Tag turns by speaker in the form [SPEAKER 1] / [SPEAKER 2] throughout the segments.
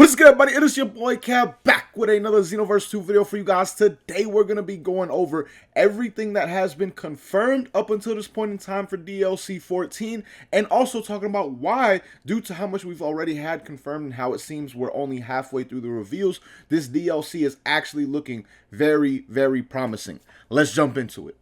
[SPEAKER 1] What is good, everybody? It is your boy Cab back with another Xenoverse 2 video for you guys. Today we're going to be going over everything that has been confirmed up until this point in time for DLC 14, and also talking about why, due to how much we've already had confirmed and how it seems we're only halfway through the reveals, this DLC is actually looking very, very promising. Let's jump into it.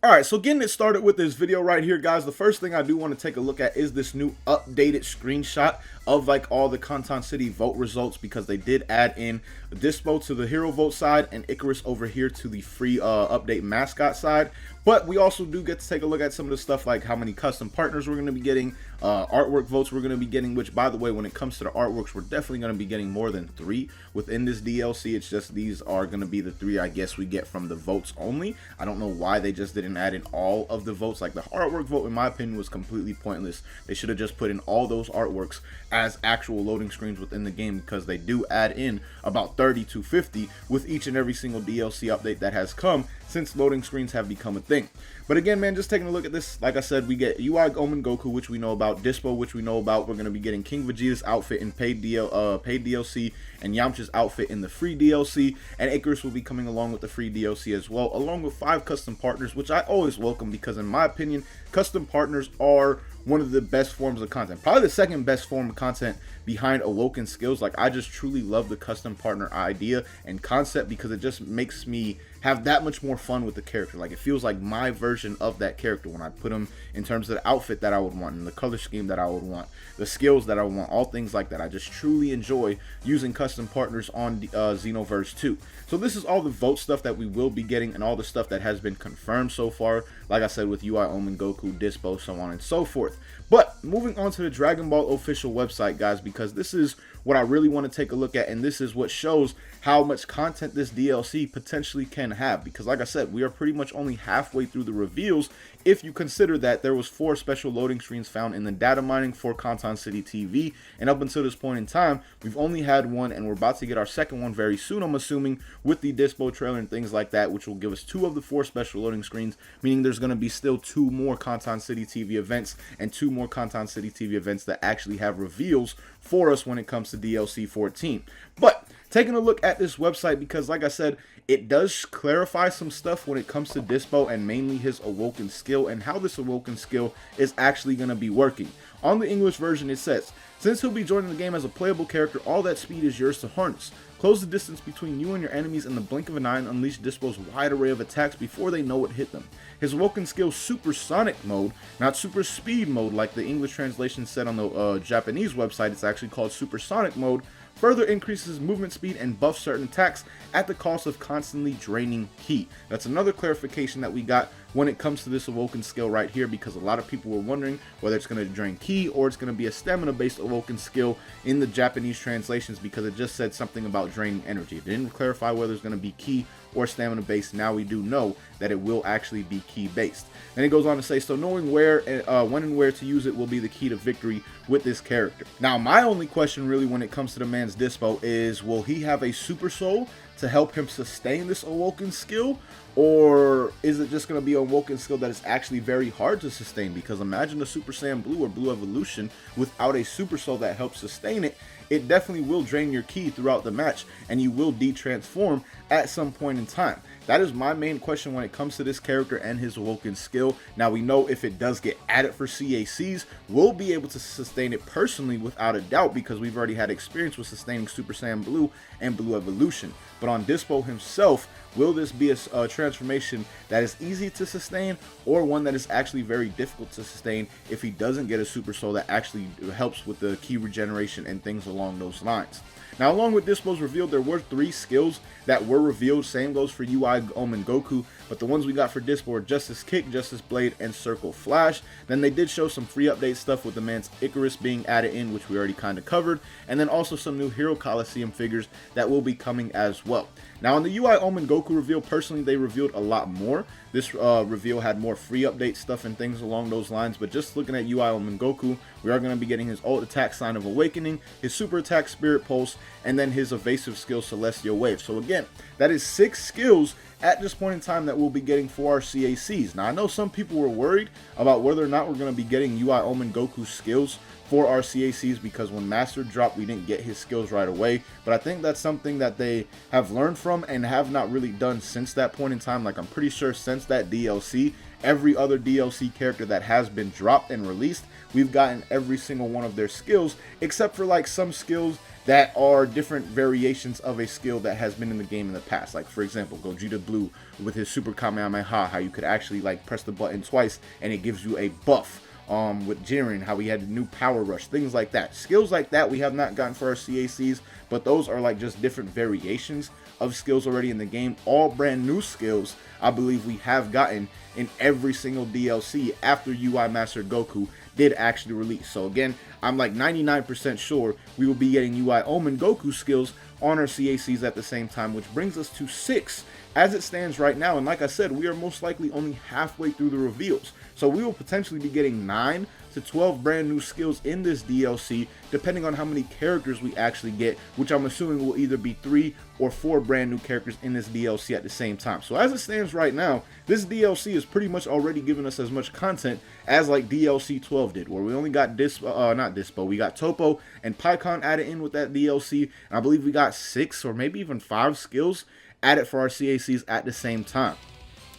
[SPEAKER 1] Alright, so getting it started with this video right here, guys, the first thing I do want to take a look at is this new updated screenshot of like all the Conton City vote results, because they did add in Dispo to the hero vote side and Icarus over here to the free update mascot side. But we also do get to take a look at some of the stuff like how many custom partners we're going to be getting, artwork votes we're going to be getting, which, by the way, when it comes to the artworks, we're definitely going to be getting more than 3 within this DLC. It's just these are going to be the 3, I guess, we get from the votes only. I don't know why they just didn't add in all of the votes. Like, the artwork vote, in my opinion, was completely pointless. They should have just put in all those artworks as actual loading screens within the game, because they do add in about 30 to 50 with each and every single DLC update that has come since loading screens have become a thing. But again, man, just taking a look at this, like I said, we get UI Omen Goku, which we know about, Dispo, which we know about. We're going to be getting King Vegeta's outfit in paid DLC, and Yamcha's outfit in the free DLC, and Icarus will be coming along with the free DLC as well, along with 5 custom partners, which I always welcome, because in my opinion, custom partners are one of the best forms of content, probably the second best form of content behind Awoken skills. Like, I just truly love the custom partner idea and concept, because it just makes me have that much more fun with the character. Like, it feels like my version of that character when I put them in terms of the outfit that I would want and the color scheme that I would want, the skills that I want, all things like that. I just truly enjoy using custom partners on Xenoverse 2. So this is all the vote stuff that we will be getting and all the stuff that has been confirmed so far, like I said, with UI Omen Goku, Dispo, so on and so forth. But moving on to the Dragon Ball official website, guys, because this is what I really want to take a look at, and this is what shows how much content this DLC potentially can have, because like I said, we are pretty much only halfway through the reveals if you consider that there was 4 special loading screens found in the data mining for Conton City TV, and up until this point in time we've only had 1, and we're about to get our second one very soon, I'm assuming, with the Dispo trailer and things like that, which will give us 2 of the 4 special loading screens, meaning there's going to be still 2 more Conton City TV events and 2 more Conton City TV events that actually have reveals for us when it comes to DLC 14. But taking a look at this website, because like I said, it does clarify some stuff when it comes to Dispo and mainly his Awoken skill and how this Awoken skill is actually going to be working. On the English version, it says, since he'll be joining the game as a playable character, all that speed is yours to harness. Close the distance between you and your enemies in the blink of an eye and unleash Dispo's wide array of attacks before they know what hit them. His Awoken skill supersonic mode, not super speed mode like the English translation said on the Japanese website, it's actually called supersonic mode, further increases movement speed and buffs certain attacks at the cost of constantly draining ki. That's another clarification that we got when it comes to this Awoken skill right here, because a lot of people were wondering whether it's going to drain ki or it's going to be a stamina based Awoken skill in the Japanese translations, because it just said something about draining energy. It didn't clarify whether it's going to be ki or stamina based. Now we do know that it will actually be ki based. Then it goes on to say, so knowing where when and where to use it will be the key to victory with this character. Now my only question really when it comes to the man's Dispo is, will he have a super soul to help him sustain this Awoken skill, or is it just going to be a Awoken skill that is actually very hard to sustain? Because imagine a Super Saiyan Blue or Blue Evolution without a super soul that helps sustain it. It definitely will drain your ki throughout the match, and you will de-transform at some point in time. That is my main question when it comes to this character and his Awoken skill. Now we know if it does get added for CACs, we'll be able to sustain it personally without a doubt, because we've already had experience with sustaining Super Saiyan Blue and Blue Evolution. But on Dispo himself, will this be a transformation that is easy to sustain, or one that is actually very difficult to sustain if he doesn't get a Super Soul that actually helps with the ki regeneration and things along those lines? Now, along with Dispo's revealed, there were 3 skills that were revealed. Same goes for UI Omen Goku, but the ones we got for Dispo are Justice Kick, Justice Blade, and Circle Flash. Then they did show some free update stuff with the man's Icarus being added in, which we already kind of covered, and then also some new Hero Coliseum figures that will be coming as well. Now, on the UI Omen Goku Goku reveal, personally, they revealed a lot more. This reveal had more free update stuff and things along those lines, but just looking at UI Omen Goku, we are going to be getting his ult attack Sign of Awakening, his super attack Spirit Pulse, and then his evasive skill Celestial Wave. So again, that is 6 skills at this point in time that we'll be getting for our CACs. Now, I know some people were worried about whether or not we're going to be getting UI Omen Goku skills for our CACs, because when Master dropped, we didn't get his skills right away. But I think that's something that they have learned from and have not really done since that point in time. Like, I'm pretty sure since that DLC, every other DLC character that has been dropped and released, we've gotten every single one of their skills, except for like some skills that are different variations of a skill that has been in the game in the past. Like, for example, Gogeta Blue with his Super Kamehameha, how you could actually like press the button twice and it gives you a buff. With Jiren, how we had the new Power Rush, things like that. Skills like that we have not gotten for our CACs, but those are like just different variations of skills already in the game. All brand new skills, I believe we have gotten in every single DLC after UI Master Goku did actually release. So again, I'm like 99% sure we will be getting UI Omen Goku skills on our CACs at the same time, which brings us to 6 as it stands right now. And like I said, we are most likely only halfway through the reveals. So we will potentially be getting 9 to 12 brand new skills in this DLC, depending on how many characters we actually get, which I'm assuming will either be 3 or 4 brand new characters in this DLC at the same time. So as it stands right now, this DLC is pretty much already giving us as much content as like DLC 12 did, where we only got we got Topo and Pycon added in with that DLC, and I believe we got 6 or maybe even 5 skills added for our CACs at the same time.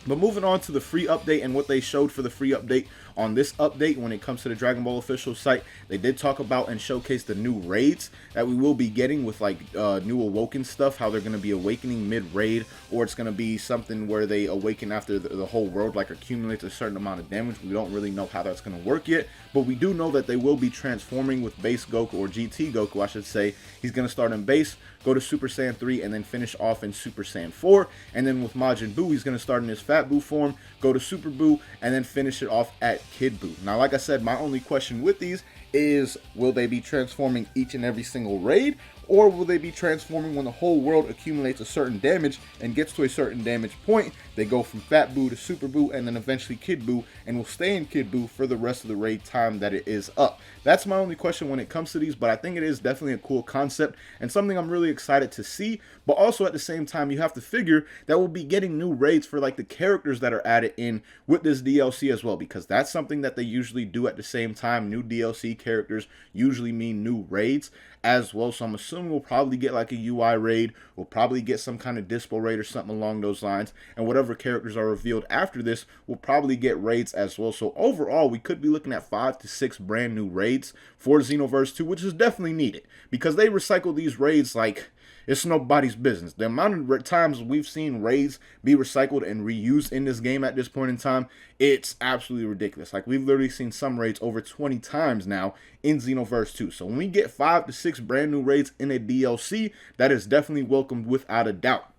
[SPEAKER 1] But moving on to the free update and what they showed for the free update on this update when it comes to the Dragon Ball official site, they did talk about and showcase the new raids that we will be getting with like new awoken stuff, how they're going to be awakening mid-raid, or it's going to be something where they awaken after the whole world like accumulates a certain amount of damage. We don't really know how that's going to work yet, but we do know that they will be transforming with base Goku, or GT Goku I should say. He's going to start in base, go to Super Saiyan 3, and then finish off in Super Saiyan 4. And then with Majin Buu, he's going to start in his Fat Buu form, go to Super Buu, and then finish it off at Kid Buu. Now, like I said, my only question with these is, will they be transforming each and every single raid, or will they be transforming when the whole world accumulates a certain damage and gets to a certain damage point? They go from Fat Buu to Super Buu and then eventually Kid Buu, and will stay in Kid Buu for the rest of the raid time that it is up. That's my only question when it comes to these, but I think it is definitely a cool concept and something I'm really excited to see. But also at the same time, you have to figure that we'll be getting new raids for like the characters that are added in with this DLC as well, because that's something that they usually do at the same time. New DLC characters usually mean new raids as well. So I'm assuming we'll probably get like a UI raid, we'll probably get some kind of Dispo raid or something along those lines, and whatever characters are revealed after this will probably get raids as well. So overall, we could be looking at 5 to 6 brand new raids for Xenoverse 2, which is definitely needed, because they recycle these raids like it's nobody's business. The amount of times we've seen raids be recycled and reused in this game at this point in time, it's absolutely ridiculous. Like, we've literally seen some raids over 20 times now in Xenoverse 2. So when we get 5 to 6 brand new raids in a DLC, that is definitely welcomed without a doubt.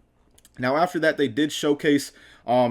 [SPEAKER 1] Now, after that, they did showcase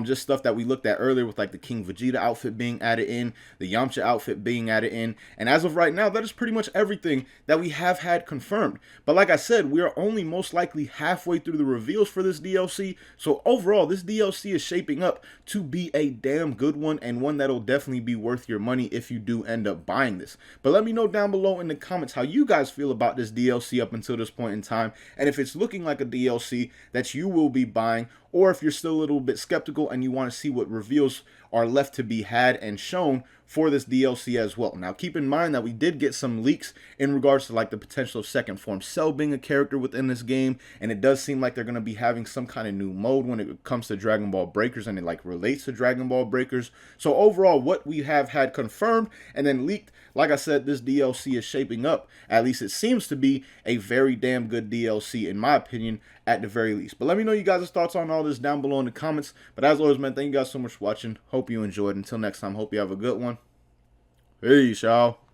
[SPEAKER 1] just stuff that we looked at earlier with like the King Vegeta outfit being added in, the Yamcha outfit being added in, and as of right now, that is pretty much everything that we have had confirmed. But like I said, we are only most likely halfway through the reveals for this DLC, so overall, this DLC is shaping up to be a damn good one, and one that'll definitely be worth your money if you do end up buying this. But let me know down below in the comments how you guys feel about this DLC up until this point in time, and if it's looking like a DLC that you will be buying, or if you're still a little bit skeptical and you want to see what reveals are left to be had and shown for this DLC as well. Now, keep in mind that we did get some leaks in regards to like the potential of Second Form Cell being a character within this game, and it does seem like they're going to be having some kind of new mode when it comes to Dragon Ball Breakers, and it like relates to Dragon Ball Breakers. So overall, what we have had confirmed and then leaked, like I said, this DLC is shaping up, at least it seems to be, a very damn good DLC in my opinion, at the very least. But let me know you guys' thoughts on all this down below in the comments. But as always, man, thank you guys so much for watching. Hope you enjoyed. Until next time, hope you have a good one. Peace, y'all.